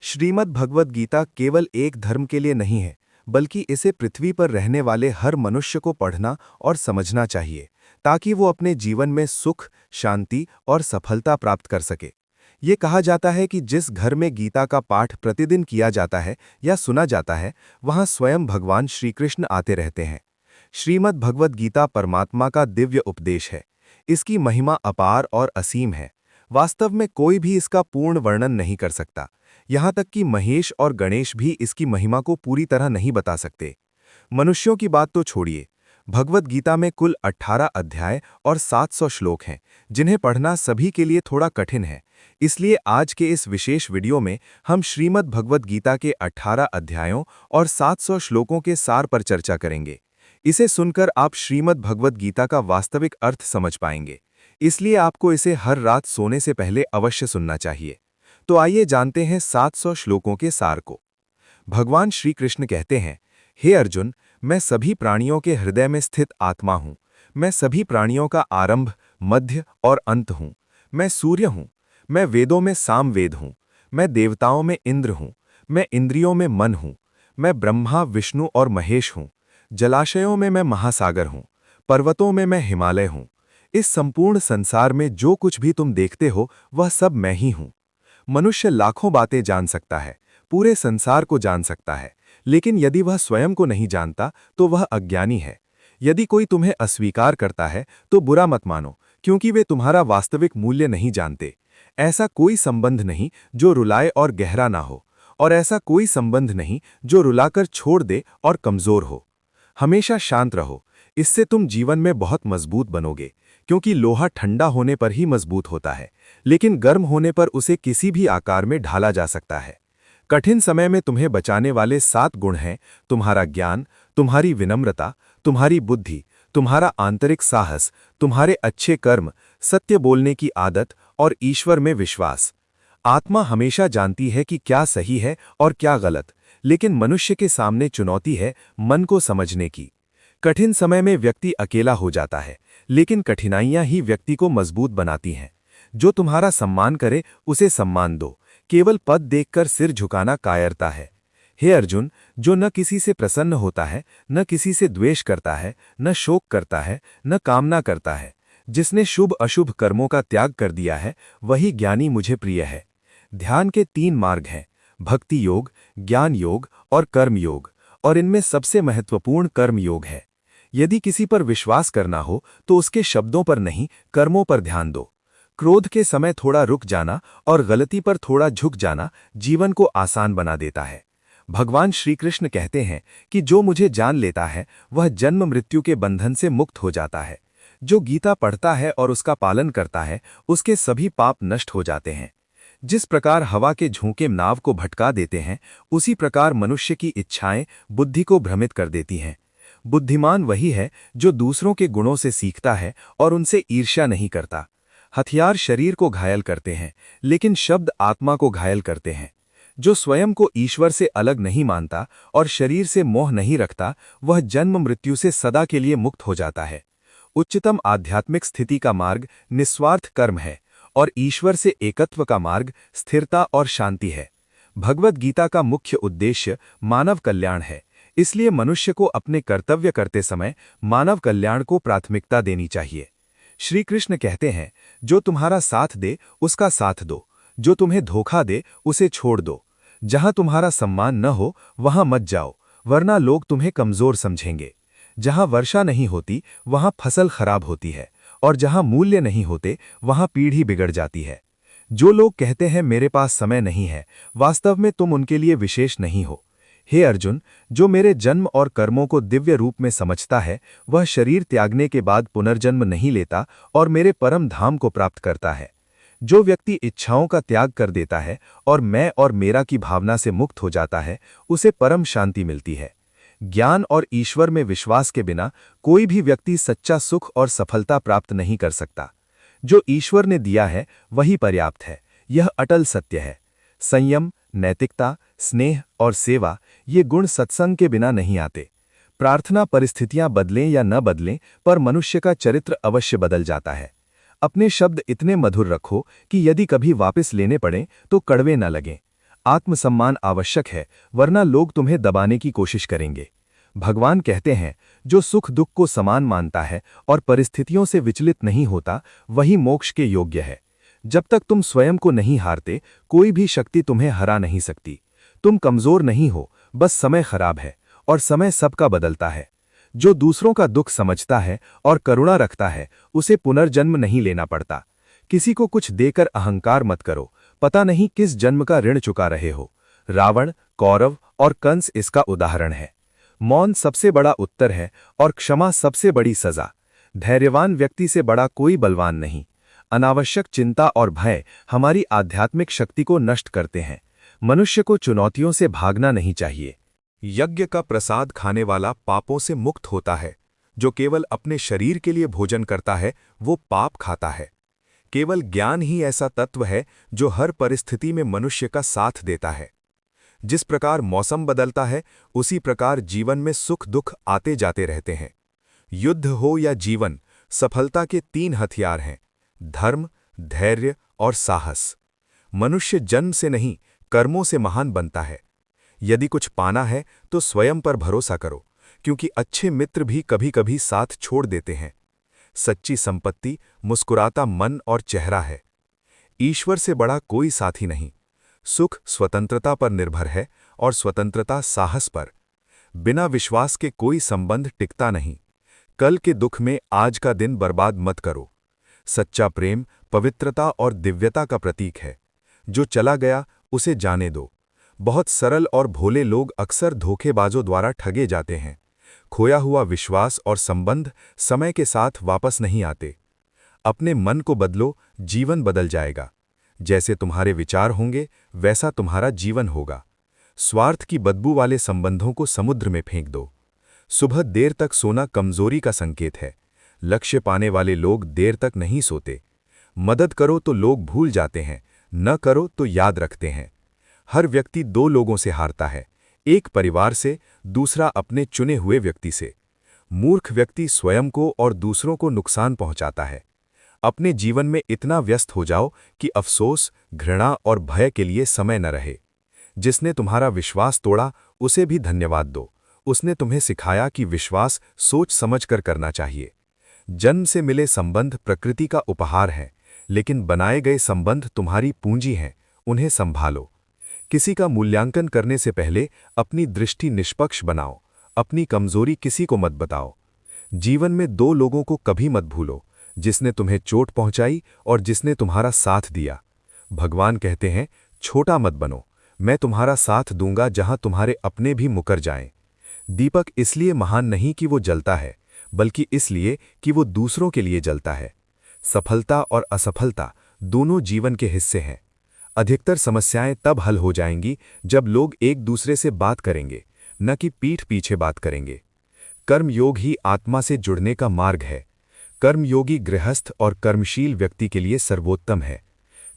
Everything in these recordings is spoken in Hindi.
श्रीमद् भगवद गीता केवल एक धर्म के लिए नहीं है, बल्कि इसे पृथ्वी पर रहने वाले हर मनुष्य को पढ़ना और समझना चाहिए, ताकि वो अपने जीवन में सुख, शांति और सफलता प्राप्त कर सके। ये कहा जाता है कि जिस घर में गीता का पाठ प्रतिदिन किया जाता है या सुना जाता है, वहाँ स्वयं भगवान श्री कृष्ण आते रहते हैं। श्रीमद् भगवद गीता परमात्मा का दिव्य उपदेश है। इसकी महिमा अपार और असीम है। वास्तव में कोई भी इसका पूर्ण वर्णन नहीं कर सकता। यहाँ तक कि महेश और गणेश भी इसकी महिमा को पूरी तरह नहीं बता सकते। मनुष्यों की बात तो छोड़िए, भगवद गीता में कुल 18 अध्याय और 700 श्लोक हैं, जिन्हें पढ़ना सभी के लिए थोड़ा कठिन है। इसलिए आज के इस विशेष वीडियो में हम श्रीमद् भगवद गीता के 18 अध्यायों और 700 श्लोकों के सार पर चर्चा करेंगे। इसे सुनकर आप श्रीमद् भगवद गीता का वास्तविक अर्थ समझ पाएंगे। इसलिए आपको इसे हर रात सोने से पहले अवश्य सुनना चाहिए। तो आइए जानते हैं 700 श्लोकों के सार को। भगवान श्री कृष्ण कहते हैं, हे अर्जुन, मैं सभी प्राणियों के हृदय में स्थित आत्मा हूँ। मैं सभी प्राणियों का आरंभ, मध्य और अंत हूँ। मैं सूर्य हूँ। मैं वेदों में सामवेद हूँ। मैं देवताओं में इंद्र हूँ। मैं इंद्रियों में मन हूँ। मैं ब्रह्मा, विष्णु और महेश हूँ। जलाशयों में मैं महासागर हूँ। पर्वतों में मैं हिमालय हूँ। इस संपूर्ण संसार में जो कुछ भी तुम देखते हो, वह सब मैं ही हूँ। मनुष्य लाखों बातें जान सकता है, पूरे संसार को जान सकता है, लेकिन यदि वह स्वयं को नहीं जानता तो वह अज्ञानी है। यदि कोई तुम्हें अस्वीकार करता है तो बुरा मत मानो, क्योंकि वे तुम्हारा वास्तविक मूल्य नहीं जानते। ऐसा कोई संबंध नहीं जो रुलाए और गहरा ना हो, और ऐसा कोई संबंध नहीं जो रुलाकर छोड़ दे और कमजोर हो। हमेशा शांत रहो, इससे तुम जीवन में बहुत मजबूत बनोगे, क्योंकि लोहा ठंडा होने पर ही मजबूत होता है, लेकिन गर्म होने पर उसे किसी भी आकार में ढाला जा सकता है। कठिन समय में तुम्हें बचाने वाले 7 गुण हैं: तुम्हारा ज्ञान, तुम्हारी विनम्रता, तुम्हारी बुद्धि, तुम्हारा आंतरिक साहस, तुम्हारे अच्छे कर्म, सत्य बोलने की आदत और ईश्वर में विश्वास। आत्मा हमेशा जानती है कि क्या सही है और क्या गलत, लेकिन मनुष्य के सामने चुनौती है मन को समझने की। कठिन समय में व्यक्ति अकेला हो जाता है, लेकिन कठिनाइयां ही व्यक्ति को मजबूत बनाती हैं। जो तुम्हारा सम्मान करे उसे सम्मान दो, केवल पद देखकर सिर झुकाना कायरता है। हे अर्जुन, जो न किसी से प्रसन्न होता है, न किसी से द्वेष करता है, न शोक करता है, न कामना करता है, जिसने शुभ अशुभ कर्मों का त्याग कर दिया है, वही ज्ञानी मुझे प्रिय है। ध्यान के 3 मार्ग हैं: भक्ति योग, ज्ञान योग और कर्म योग, और इनमें सबसे महत्वपूर्ण कर्म योग है। यदि किसी पर विश्वास करना हो तो उसके शब्दों पर नहीं, कर्मों पर ध्यान दो। क्रोध के समय थोड़ा रुक जाना और गलती पर थोड़ा झुक जाना जीवन को आसान बना देता है। भगवान श्री कृष्ण कहते हैं कि जो मुझे जान लेता है वह जन्म मृत्यु के बंधन से मुक्त हो जाता है। जो गीता पढ़ता है और उसका पालन करता है, उसके सभी पाप नष्ट हो जाते हैं। जिस प्रकार हवा के झोंके नाव को भटका देते हैं, उसी प्रकार मनुष्य की इच्छाएं बुद्धि को भ्रमित कर देती हैं। बुद्धिमान वही है जो दूसरों के गुणों से सीखता है और उनसे ईर्ष्या नहीं करता। हथियार शरीर को घायल करते हैं, लेकिन शब्द आत्मा को घायल करते हैं। जो स्वयं को ईश्वर से अलग नहीं मानता और शरीर से मोह नहीं रखता, वह जन्म मृत्यु से सदा के लिए मुक्त हो जाता है। उच्चतम आध्यात्मिक स्थिति का मार्ग निस्वार्थ कर्म है, और ईश्वर से एकत्व का मार्ग स्थिरता और शांति है। भगवद गीता का मुख्य उद्देश्य मानव कल्याण है, इसलिए मनुष्य को अपने कर्तव्य करते समय मानव कल्याण को प्राथमिकता देनी चाहिए। श्री कृष्ण कहते हैं, जो तुम्हारा साथ दे उसका साथ दो, जो तुम्हें धोखा दे उसे छोड़ दो। जहां तुम्हारा सम्मान न हो वहां मत जाओ, वरना लोग तुम्हें कमजोर समझेंगे। जहां वर्षा नहीं होती वहां फसल खराब होती है, और जहां मूल्य नहीं होते वहां पीढ़ी बिगड़ जाती है। जो लोग कहते हैं मेरे पास समय नहीं है, वास्तव में तुम उनके लिए विशेष नहीं हो। हे अर्जुन, जो मेरे जन्म और कर्मों को दिव्य रूप में समझता है, वह शरीर त्यागने के बाद पुनर्जन्म नहीं लेता और मेरे परम धाम को प्राप्त करता है। जो व्यक्ति इच्छाओं का त्याग कर देता है और मैं और मेरा की भावना से मुक्त हो जाता है, उसे परम शांति मिलती है। ज्ञान और ईश्वर में विश्वास के बिना कोई भी व्यक्ति सच्चा सुख और सफलता प्राप्त नहीं कर सकता। जो ईश्वर ने दिया है वही पर्याप्त है, यह अटल सत्य है। संयम, नैतिकता, स्नेह और सेवा, ये गुण सत्संग के बिना नहीं आते। प्रार्थना परिस्थितियां बदलें या न बदलें, पर मनुष्य का चरित्र अवश्य बदल जाता है। अपने शब्द इतने मधुर रखो कि यदि कभी वापस लेने पड़ें तो कड़वे न लगें। आत्मसम्मान आवश्यक है, वरना लोग तुम्हें दबाने की कोशिश करेंगे। भगवान कहते हैं, जो सुख दुख को समान मानता है और परिस्थितियों से विचलित नहीं होता, वही मोक्ष के योग्य है। जब तक तुम स्वयं को नहीं हारते, कोई भी शक्ति तुम्हें हरा नहीं सकती। तुम कमजोर नहीं हो, बस समय खराब है, और समय सबका बदलता है। जो दूसरों का दुख समझता है और करुणा रखता है, उसे पुनर्जन्म नहीं लेना पड़ता। किसी को कुछ देकर अहंकार मत करो, पता नहीं किस जन्म का ऋण चुका रहे हो। रावण, कौरव और कंस इसका उदाहरण है। मौन सबसे बड़ा उत्तर है और क्षमा सबसे बड़ी सजा। धैर्यवान व्यक्ति से बड़ा कोई बलवान नहीं। अनावश्यक चिंता और भय हमारी आध्यात्मिक शक्ति को नष्ट करते हैं। मनुष्य को चुनौतियों से भागना नहीं चाहिए। यज्ञ का प्रसाद खाने वाला पापों से मुक्त होता है। जो केवल अपने शरीर के लिए भोजन करता है, वो पाप खाता है। केवल ज्ञान ही ऐसा तत्व है जो हर परिस्थिति में मनुष्य का साथ देता है। जिस प्रकार मौसम बदलता है, उसी प्रकार जीवन में सुख दुख आते जाते रहते हैं। युद्ध हो या जीवन, सफलता के 3 हथियार हैं: धर्म, धैर्य और साहस। मनुष्य जन्म से नहीं, कर्मों से महान बनता है। यदि कुछ पाना है तो स्वयं पर भरोसा करो, क्योंकि अच्छे मित्र भी कभी-कभी साथ छोड़ देते हैं। सच्ची संपत्ति मुस्कुराता मन और चेहरा है। ईश्वर से बड़ा कोई साथी नहीं। सुख स्वतंत्रता पर निर्भर है और स्वतंत्रता साहस पर। बिना विश्वास के कोई संबंध टिकता नहीं। कल के दुख में आज का दिन बर्बाद मत करो। सच्चा प्रेम पवित्रता और दिव्यता का प्रतीक है। जो चला गया उसे जाने दो। बहुत सरल और भोले लोग अक्सर धोखेबाजों द्वारा ठगे जाते हैं। खोया हुआ विश्वास और संबंध समय के साथ वापस नहीं आते। अपने मन को बदलो, जीवन बदल जाएगा। जैसे तुम्हारे विचार होंगे, वैसा तुम्हारा जीवन होगा। स्वार्थ की बदबू वाले संबंधों को समुद्र में फेंक दो। सुबह देर तक सोना कमजोरी का संकेत है। लक्ष्य पाने वाले लोग देर तक नहीं सोते। मदद करो तो लोग भूल जाते हैं, न करो तो याद रखते हैं। हर व्यक्ति 2 लोगों से हारता है, एक परिवार से, दूसरा अपने चुने हुए व्यक्ति से। मूर्ख व्यक्ति स्वयं को और दूसरों को नुकसान पहुंचाता है। अपने जीवन में इतना व्यस्त हो जाओ कि अफसोस, घृणा और भय के लिए समय न रहे। जिसने तुम्हारा विश्वास तोड़ा, उसे भी धन्यवाद दो। उसने तुम्हें सिखाया कि विश्वास सोच समझकर करना चाहिए। जन्म से मिले संबंध प्रकृति का उपहार है, लेकिन बनाए गए संबंध तुम्हारी पूंजी हैं, उन्हें संभालो। किसी का मूल्यांकन करने से पहले अपनी दृष्टि निष्पक्ष बनाओ। अपनी कमजोरी किसी को मत बताओ। जीवन में 2 लोगों को कभी मत भूलो, जिसने तुम्हें चोट पहुंचाई और जिसने तुम्हारा साथ दिया। भगवान कहते हैं, छोटा मत बनो, मैं तुम्हारा साथ दूंगा जहां तुम्हारे अपने भी मुकर जाएं। दीपक इसलिए महान नहीं कि वो जलता है, बल्कि इसलिए कि वो दूसरों के लिए जलता है। सफलता और असफलता दोनों जीवन के हिस्से हैं। अधिकतर समस्याएं तब हल हो जाएंगी जब लोग एक दूसरे से बात करेंगे, न कि पीठ पीछे बात करेंगे। कर्मयोग ही आत्मा से जुड़ने का मार्ग है। कर्मयोगी गृहस्थ और कर्मशील व्यक्ति के लिए सर्वोत्तम है।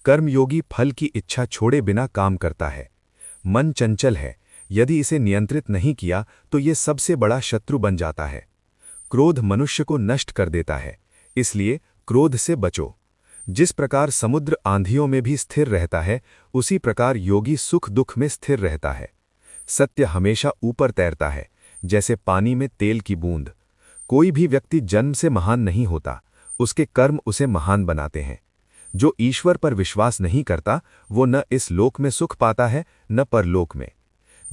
कर्मयोगी फल की इच्छा छोड़े बिना काम करता है। मन चंचल है, यदि इसे नियंत्रित नहीं किया तो ये सबसे बड़ा शत्रु बन जाता है। क्रोध मनुष्य को नष्ट कर देता है, इसलिए क्रोध से बचो। जिस प्रकार समुद्र आंधियों में भी स्थिर रहता है, उसी प्रकार योगी सुख दुख में स्थिर रहता है। सत्य हमेशा ऊपर तैरता है, जैसे पानी में तेल की बूंद। कोई भी व्यक्ति जन्म से महान नहीं होता, उसके कर्म उसे महान बनाते हैं। जो ईश्वर पर विश्वास नहीं करता, वो न इस लोक में सुख पाता है, न परलोक में।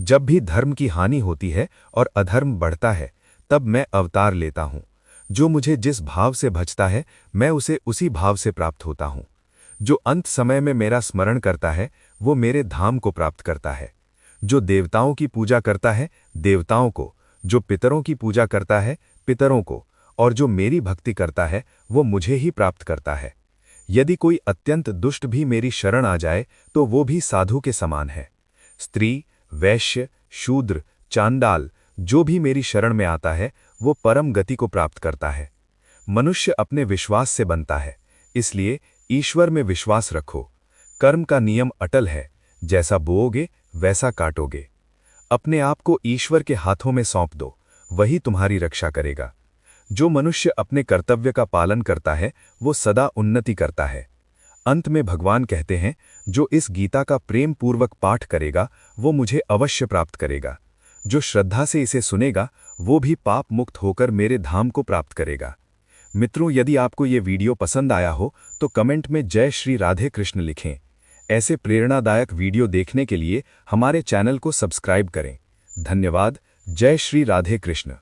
जब भी धर्म की हानि होती है और अधर्म बढ़ता है, तब मैं अवतार लेता हूं। जो मुझे जिस भाव से भजता है, मैं उसे उसी भाव से प्राप्त होता हूं। जो अंत समय में मेरा स्मरण करता है, वो मेरे धाम को प्राप्त करता है। जो देवताओं की पूजा करता है, देवताओं को, जो पितरों की पूजा करता है, पितरों को, और जो मेरी भक्ति करता है, वो मुझे ही प्राप्त करता है। यदि कोई अत्यंत दुष्ट भी मेरी शरण आ जाए, तो वो भी साधु के समान है। स्त्री, वैश्य, शूद्र, चांडाल, जो भी मेरी शरण में आता है, वो परम गति को प्राप्त करता है। मनुष्य अपने विश्वास से बनता है, इसलिए ईश्वर में विश्वास रखो। कर्म का नियम अटल है, जैसा बोओगे वैसा काटोगे। अपने आप को ईश्वर के हाथों में सौंप दो, वही तुम्हारी रक्षा करेगा। जो मनुष्य अपने कर्तव्य का पालन करता है, वो सदा उन्नति करता है। अंत में भगवान कहते हैं, जो इस गीता का प्रेम पूर्वक पाठ करेगा वो मुझे अवश्य प्राप्त करेगा। जो श्रद्धा से इसे सुनेगा वो भी पाप मुक्त होकर मेरे धाम को प्राप्त करेगा। मित्रों, यदि आपको ये वीडियो पसंद आया हो तो कमेंट में जय श्री राधे कृष्ण लिखें। ऐसे प्रेरणादायक वीडियो देखने के लिए हमारे चैनल को सब्सक्राइब करें। धन्यवाद। जय श्री राधे कृष्ण।